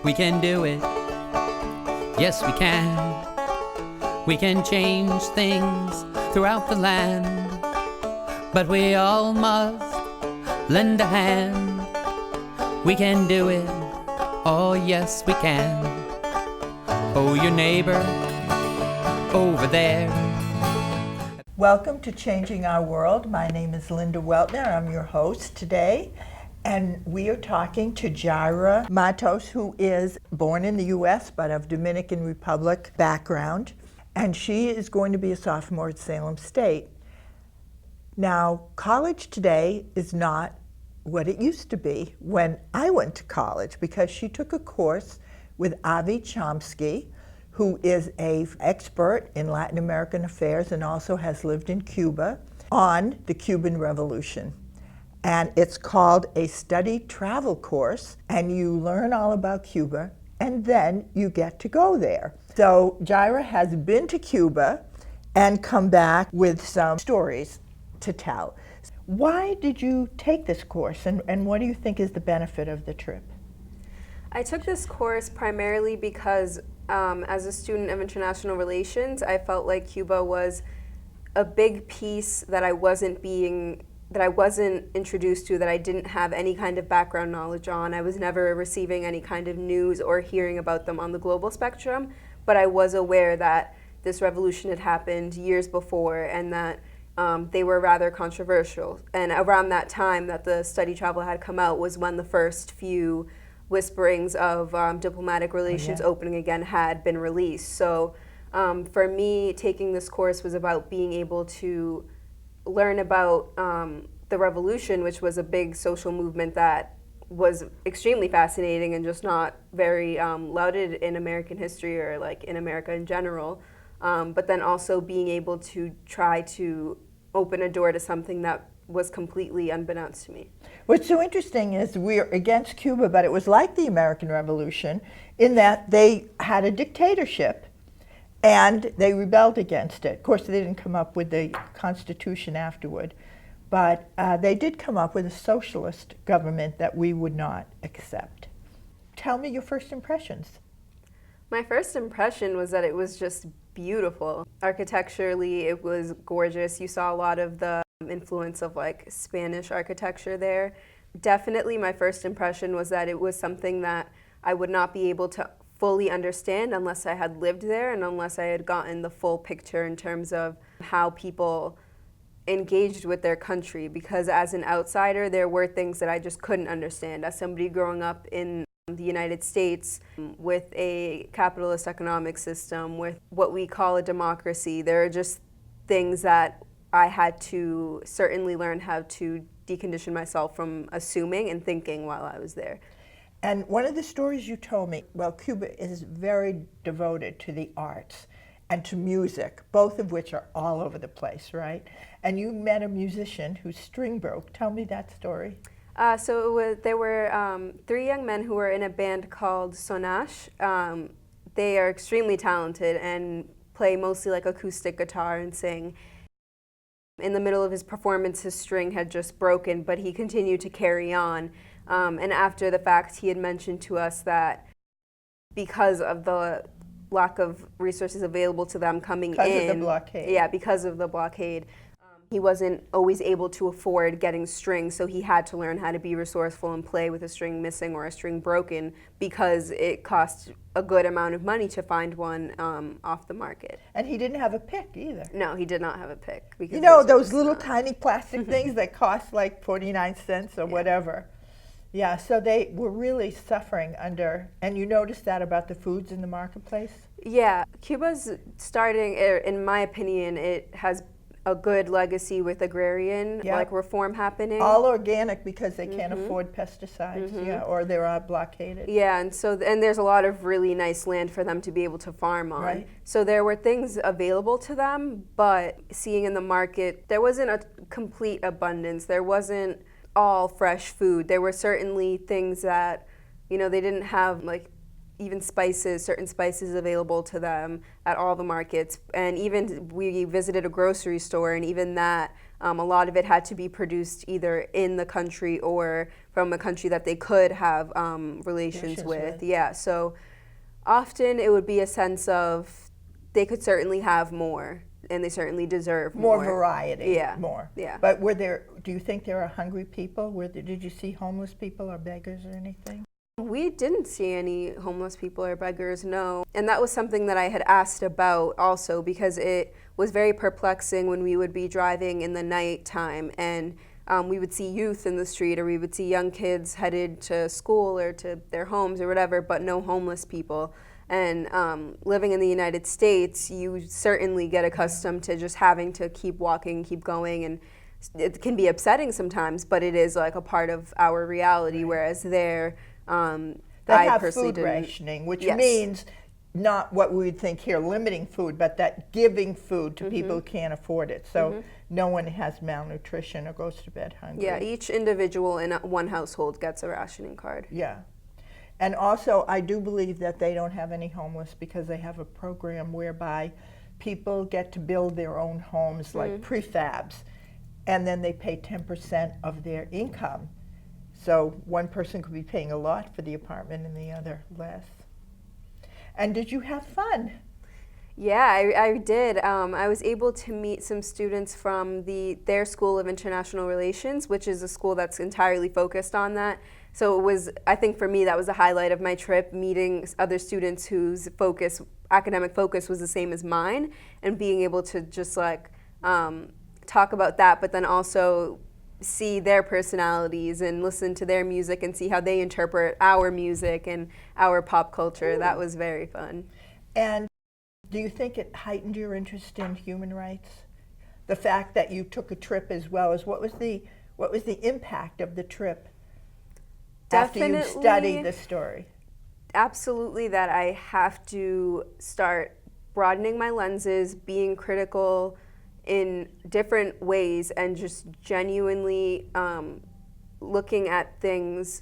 We can do it. Yes, we can. We can change things throughout the land. But we all must lend a hand. We can do it. Oh, yes, we can. Oh, your neighbor over there. Welcome to Changing Our World. My name is Linda Weltner. I'm your host today. And we are talking to Yaira Matos, who is born in the U.S. but of Dominican Republic background. And she is going to be a sophomore at Salem State. Now, college today is not what it used to be when I went to college, because she took a course with Avi Chomsky, who is an expert in Latin American affairs and also has lived in Cuba, on the Cuban Revolution. And it's called a study travel course, and you learn all about Cuba, and then you get to go there. So Yaira has been to Cuba and come back with some stories to tell. Why did you take this course, and what do you think is the benefit of the trip? I took this course primarily because as a student of international relations, I felt like Cuba was a big piece that I wasn't introduced to, that I didn't have any kind of background knowledge on. I was never receiving any kind of news or hearing about them on the global spectrum, but I was aware that this revolution had happened years before and that they were rather controversial. And around that time that the study travel had come out was when the first few whisperings of diplomatic relations opening again had been released. So for me, taking this course was about being able to learn about the revolution, which was a big social movement that was extremely fascinating and just not very lauded in American history or like in America in general. But then also being able to try to open a door to something that was completely unbeknownst to me. What's so interesting is we're against Cuba, but it was like the American Revolution in that they had a dictatorship and they rebelled against it. Of course, they didn't come up with the Constitution afterward, but they did come up with a socialist government that we would not accept. Tell me your first impressions. My first impression was that it was just beautiful. Architecturally, it was gorgeous. You saw a lot of the influence of like Spanish architecture there. Definitely my first impression was that it was something that I would not be able to fully understand unless I had lived there and unless I had gotten the full picture in terms of how people engaged with their country, because as an outsider there were things that I just couldn't understand. As somebody growing up in the United States with a capitalist economic system, with what we call a democracy, there are just things that I had to certainly learn how to decondition myself from assuming and thinking while I was there. And one of the stories you told me, well, Cuba is very devoted to the arts and to music, both of which are all over the place, right? And you met a musician whose string broke. Tell me that story. There were 3 young men who were in a band called Sonash. They are extremely talented and play mostly like acoustic guitar and sing. In the middle of his performance, his string had just broken, but he continued to carry on. And after the fact, he had mentioned to us that because of the lack of resources available to them coming because of the blockade. Yeah, because of the blockade. He wasn't always able to afford getting strings, so he had to learn how to be resourceful and play with a string missing or a string broken, because it cost a good amount of money to find one off the market. And he didn't have a pick either. No, he did not have a pick. You know, those little tiny plastic things that cost like 49 cents or whatever. Yeah, so they were really suffering under, and you noticed that about the foods in the marketplace? Yeah, Cuba's starting, in my opinion, it has a good legacy with agrarian like reform happening. All organic because they can't afford pesticides, or they're blockaded. Yeah, and there's a lot of really nice land for them to be able to farm on. Right. So there were things available to them, but seeing in the market, there wasn't a complete abundance. There wasn't all fresh food. There were certainly things that, they didn't have like even spices, certain spices available to them at all the markets. And even we visited a grocery store, and even that, a lot of it had to be produced either in the country or from a country that they could have relations with. Yeah, so often it would be a sense of they could certainly have more, and they certainly deserve more. More variety. Yeah. More. Yeah. But do you think there are hungry people? Did you see homeless people or beggars or anything? We didn't see any homeless people or beggars, no. And that was something that I had asked about also, because it was very perplexing when we would be driving in the nighttime and we would see youth in the street, or we would see young kids headed to school or to their homes or whatever, but no homeless people. And living in the United States, you certainly get accustomed to just having to keep walking, keep going, and it can be upsetting sometimes, but it is like a part of our reality, whereas there, They have food rationing, which means not what we would think here, limiting food, but that giving food to people who can't afford it. So no one has malnutrition or goes to bed hungry. Yeah, each individual in one household gets a rationing card. Yeah. And also, I do believe that they don't have any homeless because they have a program whereby people get to build their own homes, like prefabs, and then they pay 10% of their income. So one person could be paying a lot for the apartment and the other less. And did you have fun? Yeah, I did. I was able to meet some students from their School of International Relations, which is a school that's entirely focused on that. So it was, I think for me, that was the highlight of my trip, meeting other students whose academic focus was the same as mine, and being able to just like talk about that, but then also see their personalities and listen to their music and see how they interpret our music and our pop culture. Ooh. That was very fun. And do you think it heightened your interest in human rights? The fact that you took a trip as well as what was the impact of the trip? Definitely, after you studied the story? Absolutely, that I have to start broadening my lenses, being critical in different ways, and just genuinely looking at things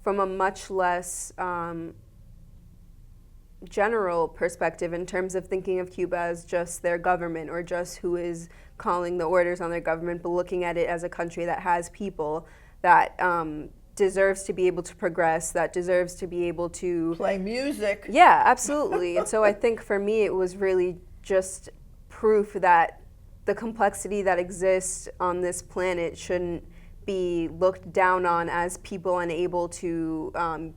from a much less general perspective, in terms of thinking of Cuba as just their government or just who is calling the orders on their government, but looking at it as a country that has people that deserves to be able to progress, that deserves to be able to play music. Yeah, absolutely. And so I think for me it was really just proof that the complexity that exists on this planet shouldn't be looked down on as people unable to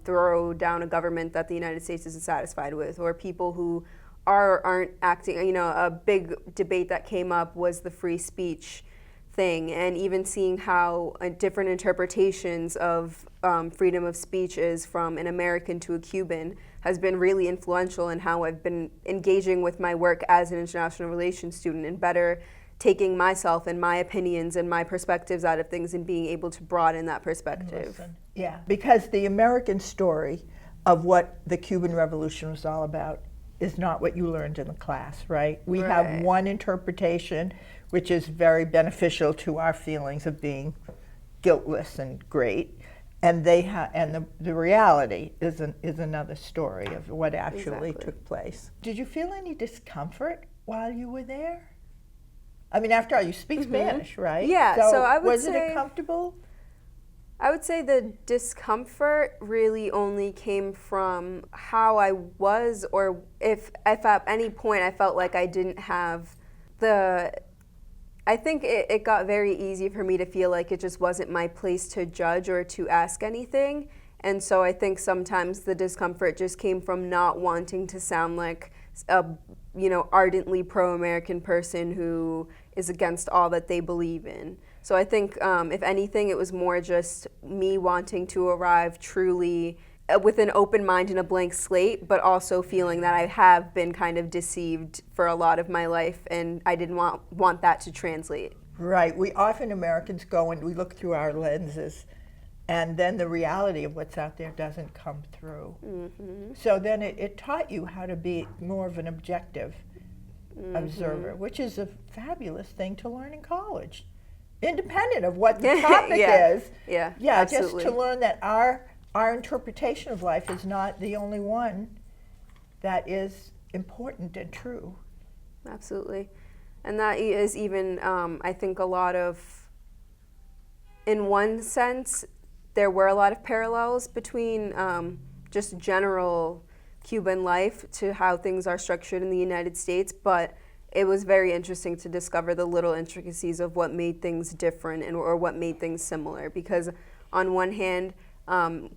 throw down a government that the United States isn't satisfied with, or people who aren't acting. You know, a big debate that came up was the free speech thing, and even seeing how different interpretations of freedom of speech is from an American to a Cuban has been really influential in how I've been engaging with my work as an international relations student, and better taking myself and my opinions and my perspectives out of things and being able to broaden that perspective. Yeah, because the American story of what the Cuban Revolution was all about is not what you learned in the class, right? We have one interpretation, which is very beneficial to our feelings of being guiltless and great, and the reality is another story of what actually took place. Did you feel any discomfort while you were there? I mean, after all, you speak Spanish, right? Yeah, so I would say... Was it comfortable? I would say the discomfort really only came from how I was, or if at any point I felt like I didn't have I think it got very easy for me to feel like it just wasn't my place to judge or to ask anything. And so I think sometimes the discomfort just came from not wanting to sound like a ardently pro-American person who is against all that they believe in. So I think, if anything, it was more just me wanting to arrive truly with an open mind and a blank slate, but also feeling that I have been kind of deceived for a lot of my life, and I didn't want that to translate. Right. We often, Americans, go and we look through our lenses, and then the reality of what's out there doesn't come through. Mm-hmm. So then it taught you how to be more of an objective observer, which is a fabulous thing to learn in college, independent of what the topic is. Yeah, yeah, absolutely. Just to learn that our our interpretation of life is not the only one that is important and true. Absolutely. And that is even, I think, a lot of, in one sense, there were a lot of parallels between just general Cuban life to how things are structured in the United States, but it was very interesting to discover the little intricacies of what made things different or what made things similar. Because on one hand,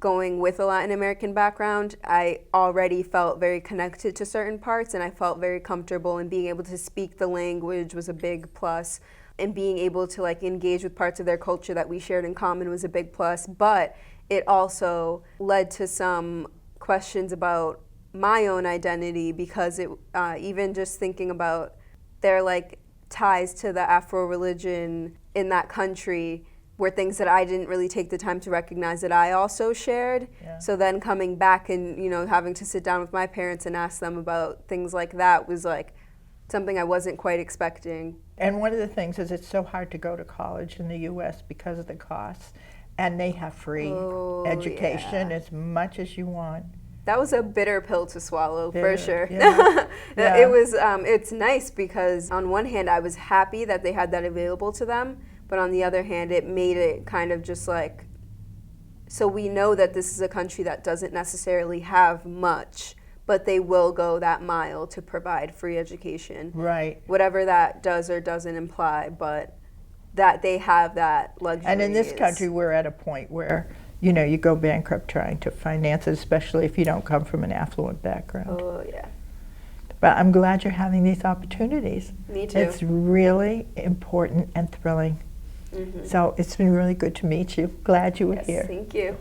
going with a Latin American background, I already felt very connected to certain parts, and I felt very comfortable, and being able to speak the language was a big plus, and being able to like engage with parts of their culture that we shared in common was a big plus. But it also led to some questions about my own identity, because it even just thinking about their like ties to the Afro religion in that country were things that I didn't really take the time to recognize that I also shared. Yeah. So then coming back and, you know, having to sit down with my parents and ask them about things like that was like something I wasn't quite expecting. And one of the things is it's so hard to go to college in the U.S. because of the costs, and they have free education as much as you want. That was a bitter pill to swallow, Bitter, for sure. yeah. Yeah. It was. It's nice because on one hand, I was happy that they had that available to them, but on the other hand, it made it kind of just like, so we know that this is a country that doesn't necessarily have much, but they will go that mile to provide free education. Right. Whatever that does or doesn't imply, but that they have that luxury. And in this country, we're at a point where, you know, you go bankrupt trying to finance it, especially if you don't come from an affluent background. Oh, yeah. But I'm glad you're having these opportunities. Me too. It's really important and thrilling. Mm-hmm. So it's been really good to meet you. Glad you were Yes, here. thank you.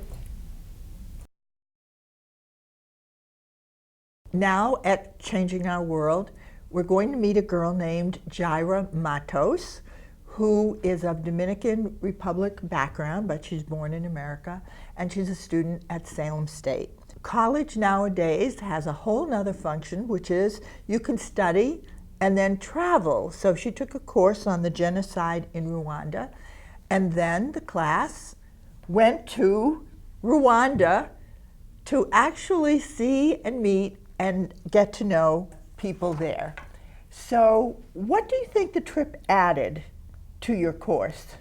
Now at Changing Our World, we're going to meet a girl named Yaira Matos, who is of Dominican Republic background, but she's born in America, and she's a student at Salem State. College nowadays has a whole nother function, which is you can study and then travel. So she took a course on the genocide in Rwanda, and then the class went to Rwanda to actually see and meet and get to know people there. So what do you think the trip added to your course?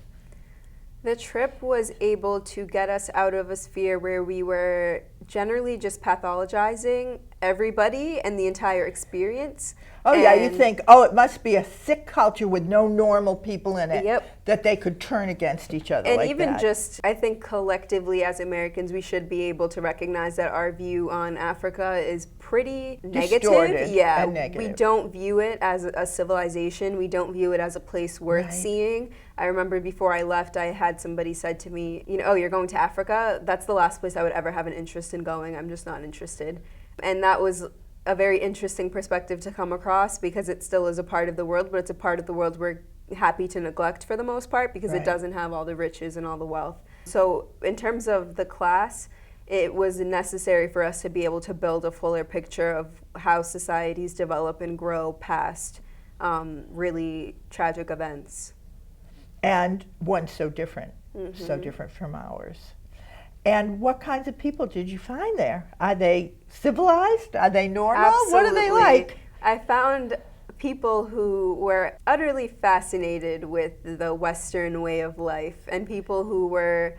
The trip was able to get us out of a sphere where we were generally just pathologizing everybody and the entire experience. Oh yeah, you think, oh, it must be a sick culture with no normal people in it, Yep. that they could turn against each other And like even that. just, I think collectively as Americans, we should be able to recognize that our view on Africa is pretty Distorted negative. Yeah, and negative. We don't view it as a civilization. We don't view it as a place worth Right. seeing. I remember before I left, I had somebody said to me, you know, oh, you're going to Africa? That's the last place I would ever have an interest in going. I'm just not interested. And that was a very interesting perspective to come across, because it still is a part of the world, but it's a part of the world we're happy to neglect for the most part, because Right. it doesn't have all the riches and all the wealth. So in terms of the class, it was necessary for us to be able to build a fuller picture of how societies develop and grow past really tragic events. And one so different, Mm-hmm. so different from ours. And what kinds of people did you find there? Are they civilized? Are they normal? Absolutely. What are they like? I found people who were utterly fascinated with the Western way of life, and people who were...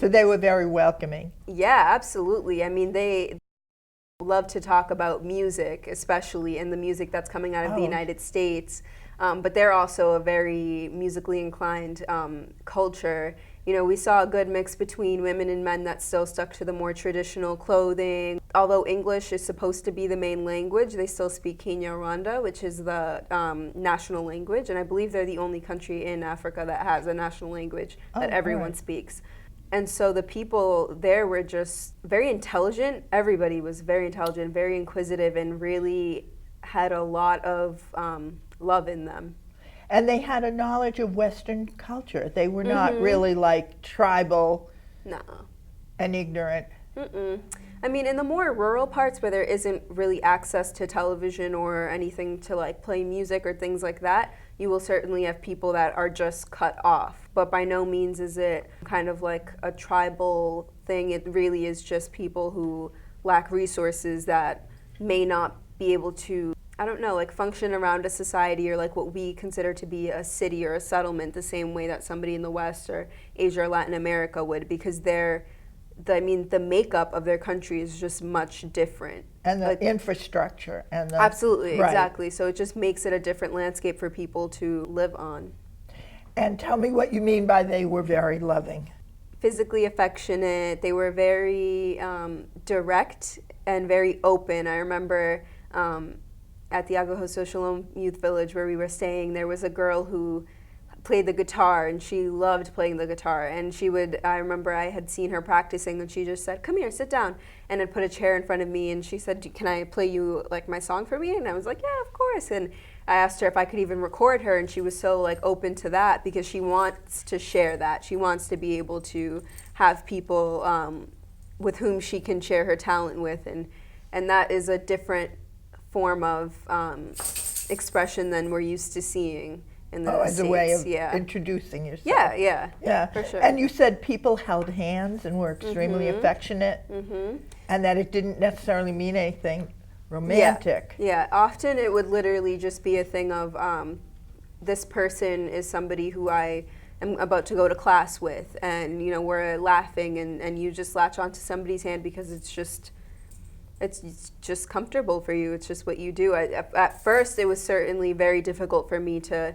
So they were very welcoming. Yeah, absolutely. I mean, they love to talk about music, especially, and the music that's coming out of the United States. But they're also a very musically inclined culture. You know, we saw a good mix between women and men that still stuck to the more traditional clothing. Although English is supposed to be the main language, they still speak Kinyarwanda, which is the national language. And I believe they're the only country in Africa that has a national language that everyone right. speaks. And so the people there were just very intelligent. Everybody was very intelligent, very inquisitive, and really had a lot of love in them. And they had a knowledge of Western culture. They were not really like tribal No. and ignorant. Mm-mm. I mean, in the more rural parts where there isn't really access to television or anything to like play music or things like that, you will certainly have people that are just cut off. But by no means is it kind of like a tribal thing. It really is just people who lack resources that may not be able to, I don't know, like function around a society or like what we consider to be a city or a settlement the same way that somebody in the West or Asia or Latin America would, because the makeup of their country is just much different. And the infrastructure. And absolutely, right. Exactly. So it just makes it a different landscape for people to live on. And tell me what you mean by they were very loving. Physically affectionate. They were very direct and very open. I remember at the Agahoso Shalom Youth Village where we were staying, there was a girl who played the guitar, and she loved playing the guitar. And I remember I had seen her practicing, and she just said, "Come here, sit down," and had put a chair in front of me, and she said, "Can I play you like my song for me?" And I was like, "Yeah, of course." And I asked her if I could even record her, and she was so like open to that because she wants to share that. She wants to be able to have people with whom she can share her talent with, and that is a different form of expression than we're used to seeing in the States. As a way of introducing yourself. Yeah, for sure. And you said people held hands and were extremely affectionate, and that it didn't necessarily mean anything romantic. Yeah, often it would literally just be a thing of this person is somebody who I am about to go to class with, and we're laughing, and you just latch onto somebody's hand because it's just comfortable for you. It's just what you do. At first, it was certainly very difficult for me to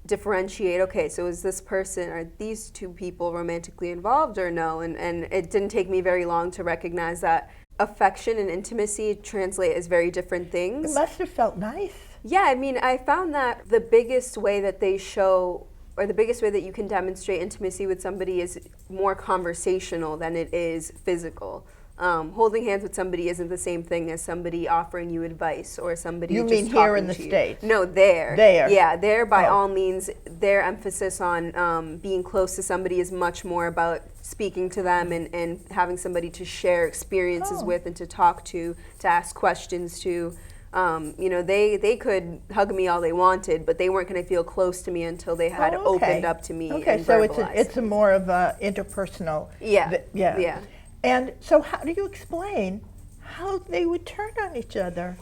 differentiate, okay, so is this person, are these two people romantically involved or no? And it didn't take me very long to recognize that affection and intimacy translate as very different things. It must have felt nice. Yeah, I mean, I found that the biggest way that they show, or the biggest way that you can demonstrate intimacy with somebody is more conversational than it is physical. Holding hands with somebody isn't the same thing as somebody offering you advice or somebody You just mean here in the talking to you. States? No, there. There. Yeah, there by all means, their emphasis on being close to somebody is much more about speaking to them and having somebody to share experiences with and to talk to ask questions to. They could hug me all they wanted, but they weren't going to feel close to me until they had opened up to me. Okay, and so verbalized. it's a more of a interpersonal. Yeah. And so how do you explain how they would turn on each other?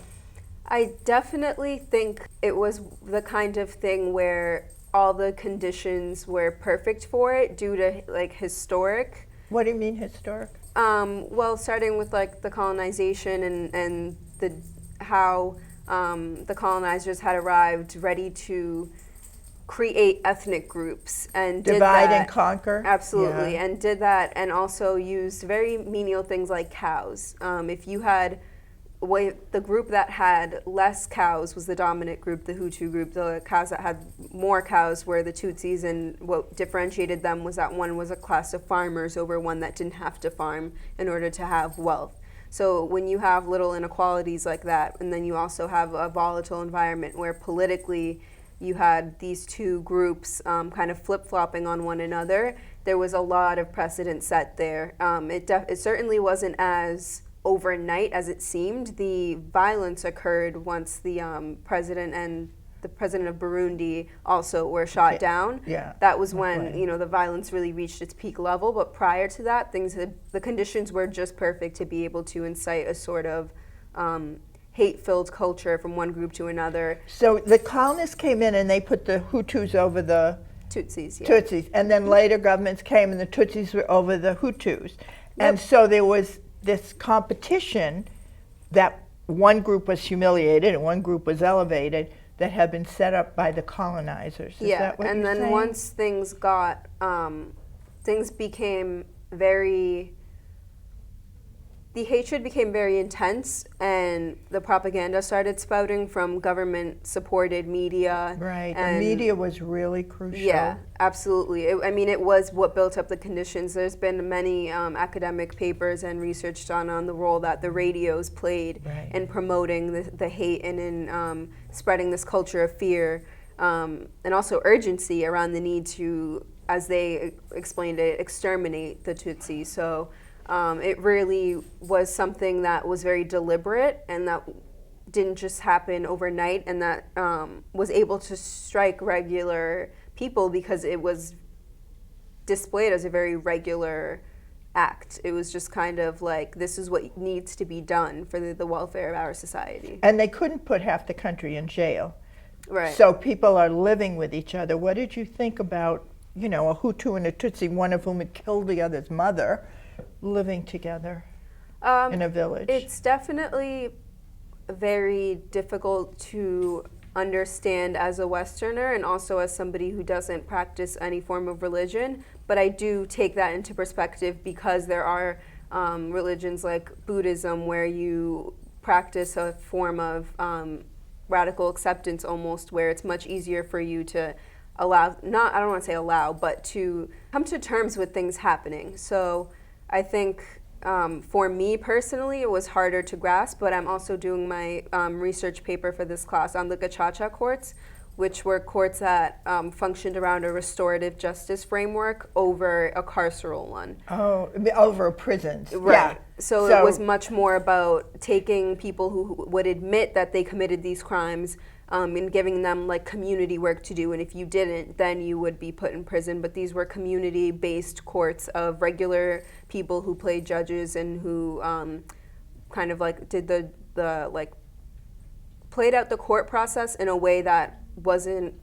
I definitely think it was the kind of thing where all the conditions were perfect for it due to like historic. What do you mean historic? Well, starting with like the colonization and how the colonizers had arrived ready to create ethnic groups and divide and conquer. Absolutely, and did that, and also used very menial things like cows. If you had the group that had less cows was the dominant group, the Hutu group. The cows that had more cows were the Tutsis, and what differentiated them was that one was a class of farmers over one that didn't have to farm in order to have wealth. So when you have little inequalities like that, and then you also have a volatile environment where politically you had these two groups kind of flip-flopping on one another, there was a lot of precedent set there. It certainly wasn't as overnight as it seemed. The violence occurred once the president and the president of Burundi also were shot down. Yeah. That was when the violence really reached its peak level. But prior to that, the conditions were just perfect to be able to incite a sort of hate-filled culture from one group to another. So the colonists came in and they put the Hutus over the Tutsis. Yeah. Tutsis, and then later governments came and the Tutsis were over the Hutus. And so there was this competition that one group was humiliated and one group was elevated that had been set up by the colonizers. Is that what and you're then saying? once things got, things became the hatred became very intense, and the propaganda started spouting from government-supported media. Right, the media was really crucial. Yeah, absolutely. It was what built up the conditions. There's been many academic papers and research done on the role that the radios played in promoting the hate and in spreading this culture of fear, and also urgency around the need to, as they explained it, exterminate the Tutsi. So It really was something that was very deliberate and that didn't just happen overnight, and that was able to strike regular people because it was displayed as a very regular act. It was just kind of like, this is what needs to be done for the welfare of our society. And they couldn't put half the country in jail. Right. So people are living with each other. What did you think about, a Hutu and a Tutsi, one of whom had killed the other's mother, living together in a village? It's definitely very difficult to understand as a Westerner and also as somebody who doesn't practice any form of religion, but I do take that into perspective because there are religions like Buddhism where you practice a form of radical acceptance almost, where it's much easier for you to I don't want to say allow, but to come to terms with things happening. So I think for me personally, it was harder to grasp, but I'm also doing my research paper for this class on the Gacaca courts, which were courts that functioned around a restorative justice framework over a carceral one. Oh, over prisons. Right. Yeah. So it was much more about taking people who would admit that they committed these crimes and giving them like community work to do, and if you didn't, then you would be put in prison. But these were community-based courts of regular people who played judges and who kind of like did the like played out the court process in a way that wasn't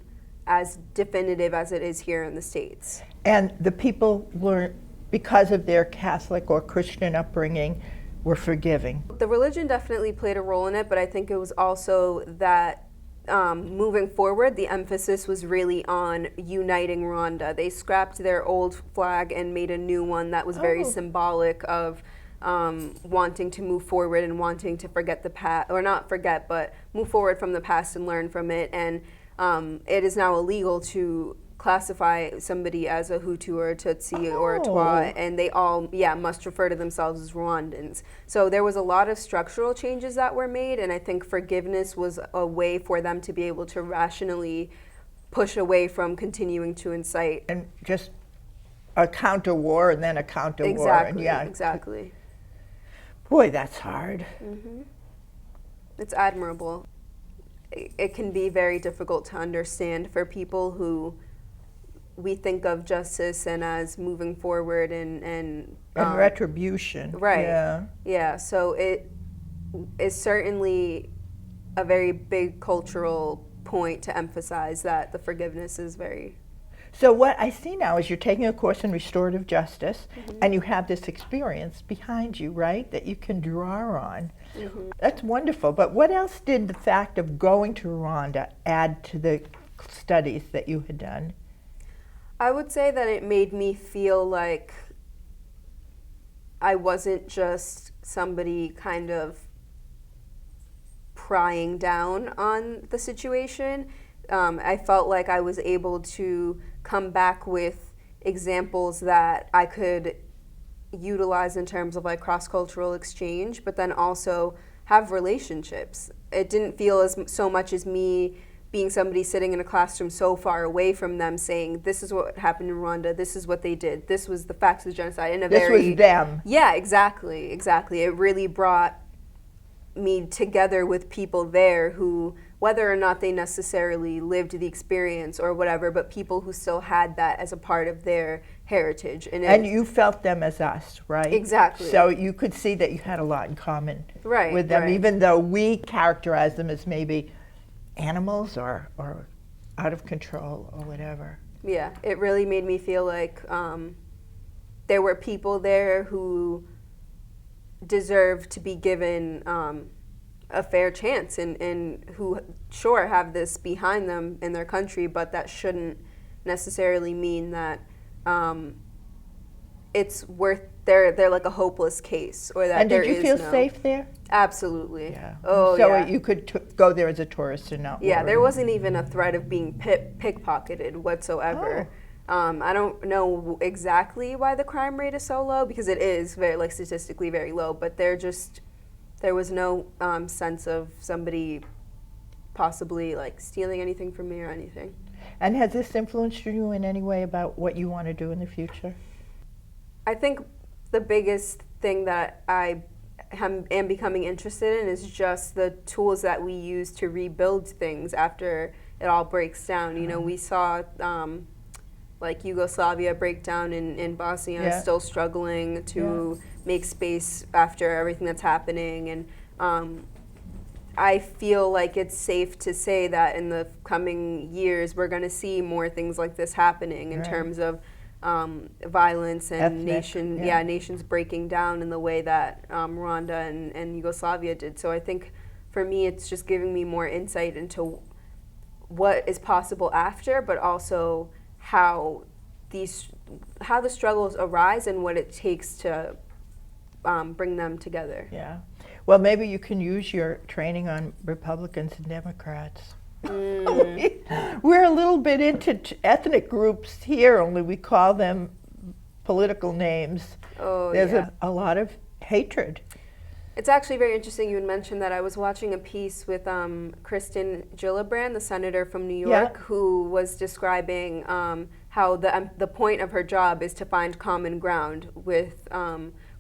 as definitive as it is here in the States. And the people were, because of their Catholic or Christian upbringing, were forgiving. The religion definitely played a role in it, but I think it was also that moving forward, the emphasis was really on uniting Rwanda. They scrapped their old flag and made a new one that was very symbolic of wanting to move forward and wanting to forget the past, or not forget, but move forward from the past and learn from it. And it is now illegal to classify somebody as a Hutu or a Tutsi or a Twa, and they all, must refer to themselves as Rwandans. So there was a lot of structural changes that were made, and I think forgiveness was a way for them to be able to rationally push away from continuing to incite. And just a counter war and then a counter war. And Exactly. Boy, that's hard. Mm-hmm. It's admirable. It can be very difficult to understand for people who we think of justice and as moving forward and retribution. Right. Yeah. So it is certainly a very big cultural point to emphasize that the forgiveness is very. So what I see now is you're taking a course in restorative justice, and you have this experience behind you, right, that you can draw on. That's wonderful. But what else did the fact of going to Rwanda add to the studies that you had done? I would say that it made me feel like I wasn't just somebody kind of prying down on the situation. I felt like I was able to come back with examples that I could utilize in terms of like cross-cultural exchange, but then also have relationships. It didn't feel as so much as me being somebody sitting in a classroom so far away from them saying, this is what happened in Rwanda, this is what they did, this was the facts of the genocide. This was them. Yeah, exactly. It really brought me together with people there who, whether or not they necessarily lived the experience or whatever, but people who still had that as a part of their heritage. And you felt them as us, right? Exactly. So you could see that you had a lot in common with them, even though we characterize them as maybe animals or out of control or whatever. Yeah, it really made me feel like there were people there who deserve to be given a fair chance and who sure have this behind them in their country, but that shouldn't necessarily mean that it's worth they're like a hopeless case or that there is no. And did you feel safe there? Absolutely. Yeah. Oh, so yeah. You could go there as a tourist and not Yeah, worry. there wasn't even a threat of being pickpocketed whatsoever. I don't know exactly why the crime rate is so low, because it is very, like, statistically very low, but there was no sense of somebody possibly like stealing anything from me or anything. And has this influenced you in any way about what you want to do in the future? I think the biggest thing that I am becoming interested in is just the tools that we use to rebuild things after it all breaks down. You know, we saw like Yugoslavia break down in Bosnia, still struggling to make space after everything that's happening. And I feel like it's safe to say that in the coming years we're going to see more things like this happening in terms of violence and nations breaking down in the way that Rwanda and Yugoslavia did. So I think for me it's just giving me more insight into what is possible after, but also how the struggles arise and what it takes to bring them together. Yeah. Well, maybe you can use your training on Republicans and Democrats. We're a little bit into ethnic groups here, only we call them political names. There's a lot of hatred. It's actually very interesting you had mentioned that. I was watching a piece with Kristen Gillibrand, the senator from New York, who was describing how the point of her job is to find common ground with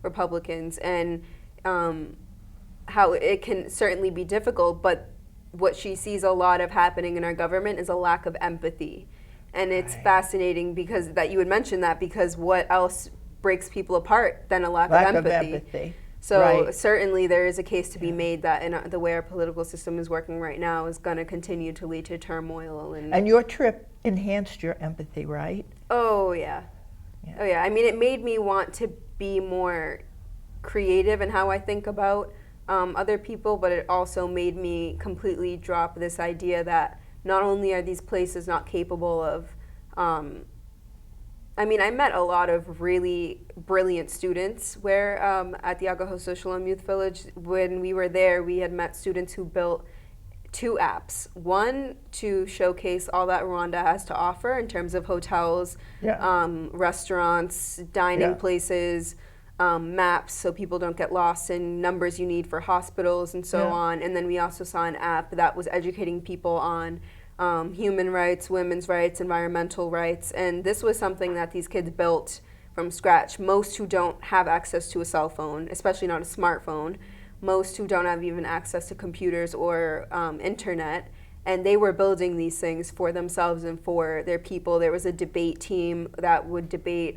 Republicans, and how it can certainly be difficult, but what she sees a lot of happening in our government is a lack of empathy. And it's fascinating because that you would mention that, because what else breaks people apart than a lack of empathy? So certainly there is a case to be made that in the way our political system is working right now is going to continue to lead to turmoil. And your trip enhanced your empathy, right? Oh yeah. I mean, it made me want to be more creative in how I think about other people, but it also made me completely drop this idea that not only are these places not capable of, I mean, I met a lot of really brilliant students where at the Agahoso Shalom Youth Village, when we were there, we had met students who built 2 apps. One to showcase all that Rwanda has to offer in terms of hotels, restaurants, dining places, maps so people don't get lost, and numbers you need for hospitals and so on. And then we also saw an app that was educating people on human rights, women's rights, environmental rights. And this was something that these kids built from scratch. Most who don't have access to a cell phone, especially not a smartphone, most who don't have even access to computers or internet, and they were building these things for themselves and for their people. There was a debate team that would debate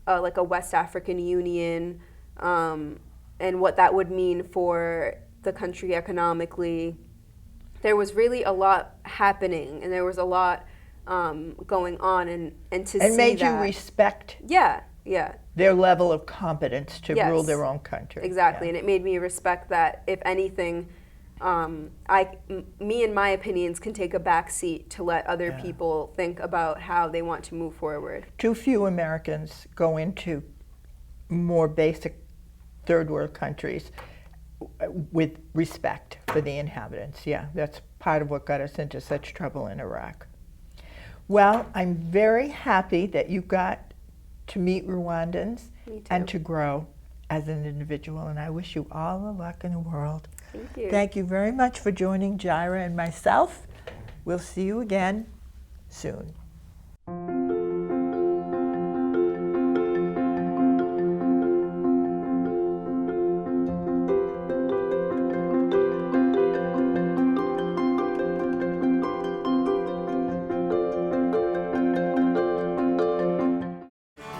like a West African Union, and what that would mean for the country economically. There was really a lot happening, and there was a lot going on, and to see that. And made you respect their level of competence to rule their own country. Exactly, and it made me respect that, if anything, me and my opinions can take a back seat to let other people think about how they want to move forward. Too few Americans go into more basic third world countries with respect for the inhabitants. Yeah, that's part of what got us into such trouble in Iraq. Well, I'm very happy that you got to meet Rwandans and to grow as an individual, and I wish you all the luck in the world. Thank you. Thank you very much for joining Yaira and myself. We'll see you again soon.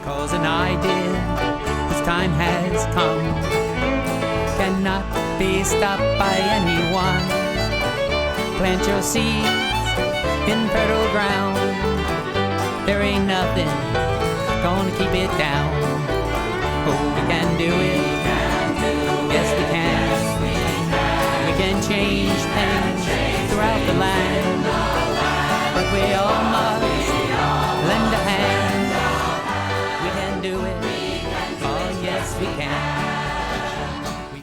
Cause an idea, whose time has come, cannot be stopped by anyone. Plant your seeds in fertile ground. There ain't nothing gonna keep it down. Oh, we can do it. Yes, we can. We can change